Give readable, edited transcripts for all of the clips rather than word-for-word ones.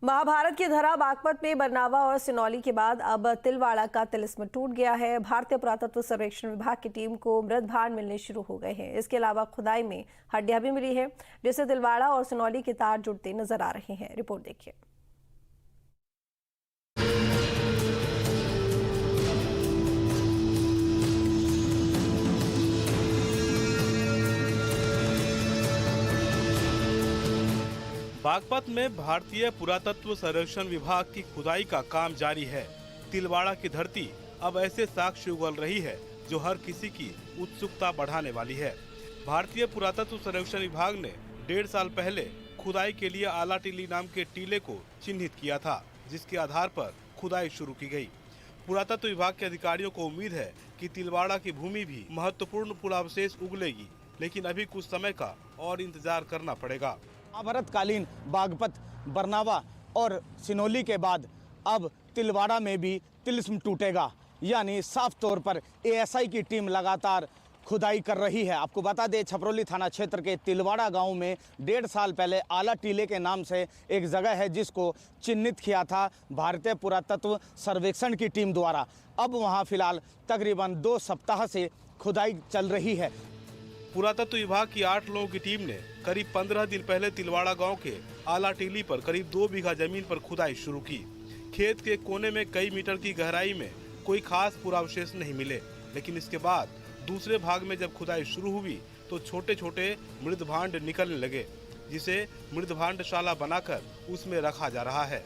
महाभारत की धरा बागपत में बरनावा और सिनौली के बाद अब तिलवाड़ा का तिलिस्म टूट गया है। भारतीय पुरातत्व सर्वेक्षण विभाग की टीम को मृत भांड मिलने शुरू हो गए हैं। इसके अलावा खुदाई में हड्डियां भी मिली है, जिससे तिलवाड़ा और सिनौली के तार जुड़ते नजर आ रहे हैं। रिपोर्ट देखिए। बागपत में भारतीय पुरातत्व सर्वेक्षण विभाग की खुदाई का काम जारी है। तिलवाड़ा की धरती अब ऐसे साक्ष्य उगल रही है जो हर किसी की उत्सुकता बढ़ाने वाली है। भारतीय पुरातत्व सर्वेक्षण विभाग ने 1.5 साल पहले खुदाई के लिए आला टीली नाम के टीले को चिन्हित किया था, जिसके आधार पर खुदाई शुरू की गई। पुरातत्व विभाग के अधिकारियों को उम्मीद है कि तिलवाड़ा की भूमि भी महत्वपूर्ण पुरावशेष उगलेगी, लेकिन अभी कुछ समय का और इंतजार करना पड़ेगा। महाभारतकालीन बागपत, बरनावा और सिनौली के बाद अब तिलवाड़ा में भी तिलिस्म टूटेगा, यानी साफ तौर पर एएसआई की टीम लगातार खुदाई कर रही है। आपको बता दें, छपरौली थाना क्षेत्र के तिलवाड़ा गांव में 1.5 साल पहले आला टीले के नाम से एक जगह है जिसको चिन्हित किया था भारतीय पुरातत्व सर्वेक्षण की टीम द्वारा। अब वहां फिलहाल तकरीबन 2 सप्ताह से खुदाई चल रही है। पुरातत्व विभाग की 8 लोगों की टीम ने करीब 15 दिन पहले तिलवाड़ा गांव के आला टीली पर करीब 2 बीघा जमीन पर खुदाई शुरू की। खेत के कोने में कई मीटर की गहराई में कोई खास पुरावशेष नहीं मिले, लेकिन इसके बाद दूसरे भाग में जब खुदाई शुरू हुई तो छोटे छोटे मृत भांड निकलने लगे, जिसे मृत भांडशाला बनाकर उसमें रखा जा रहा है।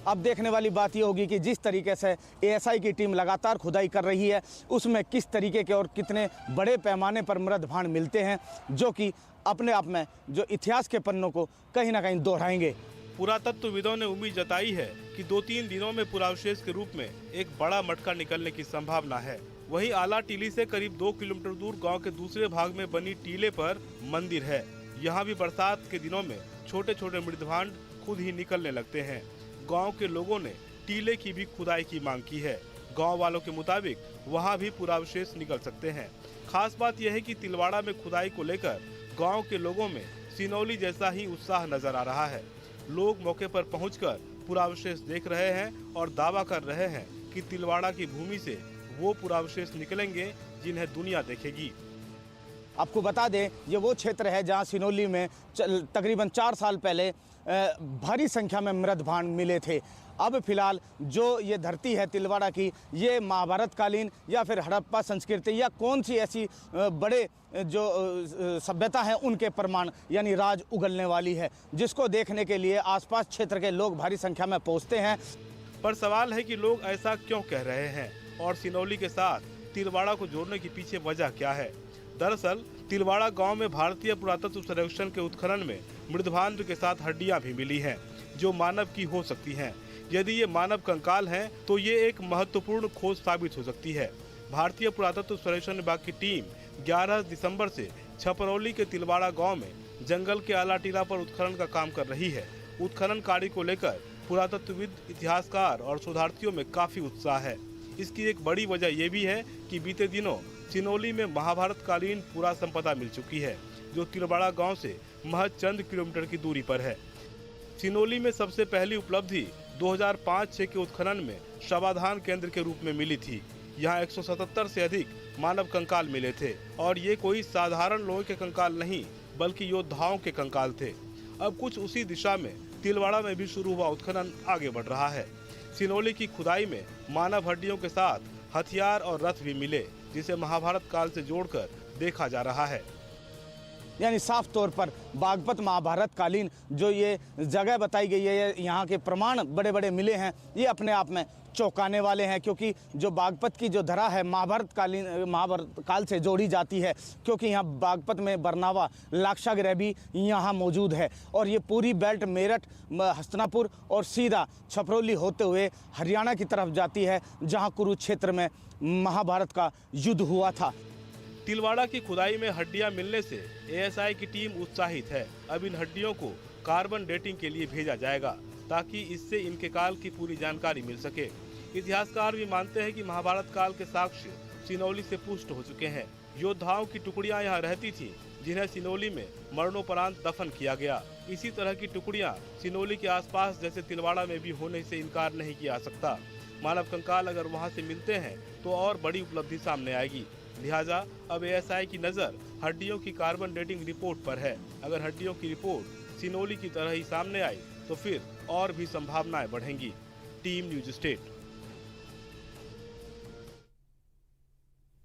अब देखने वाली बात यह होगी कि जिस तरीके से एएसआई की टीम लगातार खुदाई कर रही है, उसमें किस तरीके के और कितने बड़े पैमाने पर मृत भांड मिलते हैं, जो कि अपने आप में जो इतिहास के पन्नों को कहीं ना कहीं दोहराएंगे। पुरातत्वविदों ने उम्मीद जताई है कि 2-3 दिनों में पुरावशेष के रूप में एक बड़ा मटका निकलने की संभावना है। वहीं आला टीली से करीब 2 किलोमीटर दूर गांव के दूसरे भाग में बनी टीले पर मंदिर है। यहां भी बरसात के दिनों में छोटे छोटे मृत भांड खुद ही निकलने लगते हैं। गांव के लोगों ने टीले की भी खुदाई की मांग की है। गांव वालों के मुताबिक वहां भी पुरावशेष निकल सकते हैं। खास बात यह है कि तिलवाड़ा में खुदाई को लेकर गांव के लोगों में सिनौली जैसा ही उत्साह नजर आ रहा है। लोग मौके पर पहुंचकर पुरावशेष देख रहे हैं और दावा कर रहे हैं कि तिलवाड़ा की भूमि से वो पुरावशेष निकलेंगे जिन्हें दुनिया देखेगी। आपको बता दें, ये वो क्षेत्र है जहां सिनौली में तकरीबन 4 साल पहले भारी संख्या में मृत भांड मिले थे। अब फिलहाल जो ये धरती है तिलवाड़ा की, ये महाभारतकालीन या फिर हड़प्पा संस्कृति या कौन सी ऐसी बड़े जो सभ्यता है उनके प्रमाण यानी राज उगलने वाली है, जिसको देखने के लिए आसपास क्षेत्र के लोग भारी संख्या में पहुंचते हैं। पर सवाल है कि लोग ऐसा क्यों कह रहे हैं और सिनौली के साथ तिलवाड़ा को जोड़ने के पीछे वजह क्या है। दरअसल तिलवाड़ा गांव में भारतीय पुरातत्व सर्वेक्षण के उत्खनन में मृतभांड के साथ हड्डियां भी मिली हैं, जो मानव की हो सकती हैं। यदि ये मानव कंकाल हैं, तो ये एक महत्वपूर्ण खोज साबित हो सकती है। भारतीय पुरातत्व सर्वेक्षण विभाग की टीम 11 दिसंबर से छपरौली के तिलवाड़ा गांव में जंगल के आला टीला पर उत्खनन का काम कर रही है। उत्खनन कार्य को लेकर पुरातत्वविद, इतिहासकार और शोधार्थियों में काफी उत्साह है। इसकी एक बड़ी वजह यह भी है कि बीते दिनों सिनौली में महाभारतकालीन पुरा संपदा मिल चुकी है, जो तिलवाड़ा गांव से महज चंद किलोमीटर की दूरी पर है। सिनौली में सबसे पहली उपलब्धि 2005-06 के उत्खनन में शवाधान केंद्र के रूप में मिली थी। यहाँ 177 से अधिक मानव कंकाल मिले थे और ये कोई साधारण लोगों के कंकाल नहीं, बल्कि योद्धाओं के कंकाल थे। अब कुछ उसी दिशा में तिलवाड़ा में भी शुरू हुआ उत्खनन आगे बढ़ रहा है। सिनौली की खुदाई में मानव हड्डियों के साथ हथियार और रथ भी मिले, जिसे महाभारत काल से जोड़कर देखा जा रहा है। यानी साफ तौर पर बागपत महाभारतकालीन जो ये जगह बताई गई है, यहाँ के प्रमाण बड़े बड़े मिले हैं, ये अपने आप में चौंकाने वाले हैं। क्योंकि जो बागपत की जो धरा है महाभारत काल से जोड़ी जाती है, क्योंकि यहाँ बागपत में बरनावा, लाक्षागृह भी यहाँ मौजूद है और ये पूरी बेल्ट मेरठ, हस्तिनापुर और सीधा छपरौली होते हुए हरियाणा की तरफ जाती है, जहाँ कुरुक्षेत्र में महाभारत का युद्ध हुआ था। तिलवाड़ा की खुदाई में हड्डियां मिलने से एएसआई की टीम उत्साहित है। अब इन हड्डियों को कार्बन डेटिंग के लिए भेजा जाएगा, ताकि इससे इनके काल की पूरी जानकारी मिल सके। इतिहासकार भी मानते हैं कि महाभारत काल के साक्ष्य सिनौली से पुष्ट हो चुके हैं। योद्धाओं की टुकड़ियां यहाँ रहती थीं, जिन्हें सिनौली में मरणोपरांत दफन किया गया। इसी तरह की टुकड़ियां सिनोली के आसपास जैसे तिलवाड़ा में भी होने से इनकार नहीं किया जा सकता। मानव कंकाल अगर वहां से मिलते हैं तो और बड़ी उपलब्धि सामने आएगी। लिहाजा अब एएसआई की नजर हड्डियों की कार्बन डेटिंग रिपोर्ट पर है। अगर हड्डियों की रिपोर्ट सिनोली की तरह ही सामने आई तो फिर और भी संभावनाएं बढ़ेंगी। Team news state.